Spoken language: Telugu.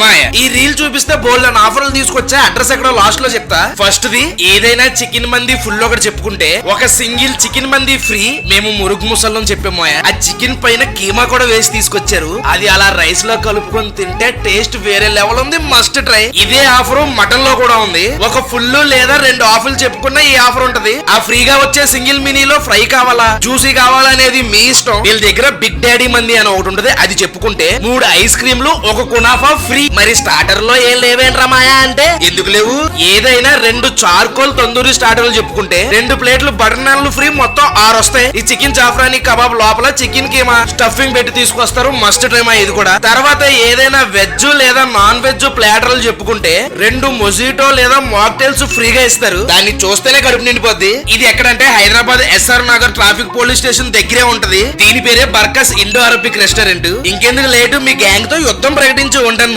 మాయ ఈ రీల్ చూపిస్తే బోల్డ్ అని ఆఫర్లు తీసుకొచ్చా. అడ్రస్ ఎక్కడో లాస్ట్ లో చెప్తా. ఫస్ట్ ది ఏదైనా చికెన్ మంది ఫుల్ ఒకటి చెప్పుకుంటే ఒక సింగిల్ చికెన్ మంది ఫ్రీ. మేము మురుగు ముసల్లం చెప్పాము. ఆ చికెన్ పైన కీమా కూడా వేసి తీసుకొచ్చారు. అది అలా రైస్ లో కలుపుకొని తింటే టేస్ట్ వేరే లెవెల్ ఉంది. Must try. ఇదే ఆఫర్ మటన్ లో కూడా ఉంది. ఒక ఫుల్ లేదా 2 ఆఫర్లు చెప్పుకున్నా ఈ ఆఫర్ ఉంటది. ఆ ఫ్రీగా వచ్చే సింగిల్ మినీలో ఫ్రై కావాలా జ్యూసీ కావాలా అనేది మీ ఇష్టం. వీళ్ళ దగ్గర బిగ్ డాడీ మంది అని ఒకటి ఉంటది. అది చెప్పుకుంటే 3 ఐస్ క్రీమ్లు ఒక కునాఫా ఫ్రీ. మరి స్టార్టర్ లో ఏం లేవేంట్రా మాయా అంటే ఎందుకు లేవు. ఏదైనా 2 చార్కోల్ తందూరి స్టార్టర్లు చెప్పుకుంటే 2 ప్లేట్లు బటర్ నాన్లు ఫ్రీ. మొత్తం 6 వస్తాయి. ఈ చికెన్ జాఫ్రానీ కబాబ్ లోపల చికెన్ కీమా స్టఫింగ్ పెట్టి తీసుకొస్తారు. మస్ట్ ట్రై మా ఇది కూడా. తర్వాత ఏదైనా వెజ్ లేదా నాన్ వెజ్ ప్లాటర్లు చెప్పుకుంటే 2 మొజిటో లేదా మాక్టైల్స్ ఫ్రీగా ఇస్తారు. దాన్ని చూస్తేనే కడుపు నిండిపోద్ది. ఇది ఎక్కడంటే Hyderabad SR Nagar traffic police station దగ్గరే ఉంటది. దీని పేరే బర్కస్ ఇండో అరబిక్ రెస్టారెంట్. ఇంకెందుకు లేటు మీ గ్యాంగ్ తో యుద్ధం ప్రకటించి ఉంటాను.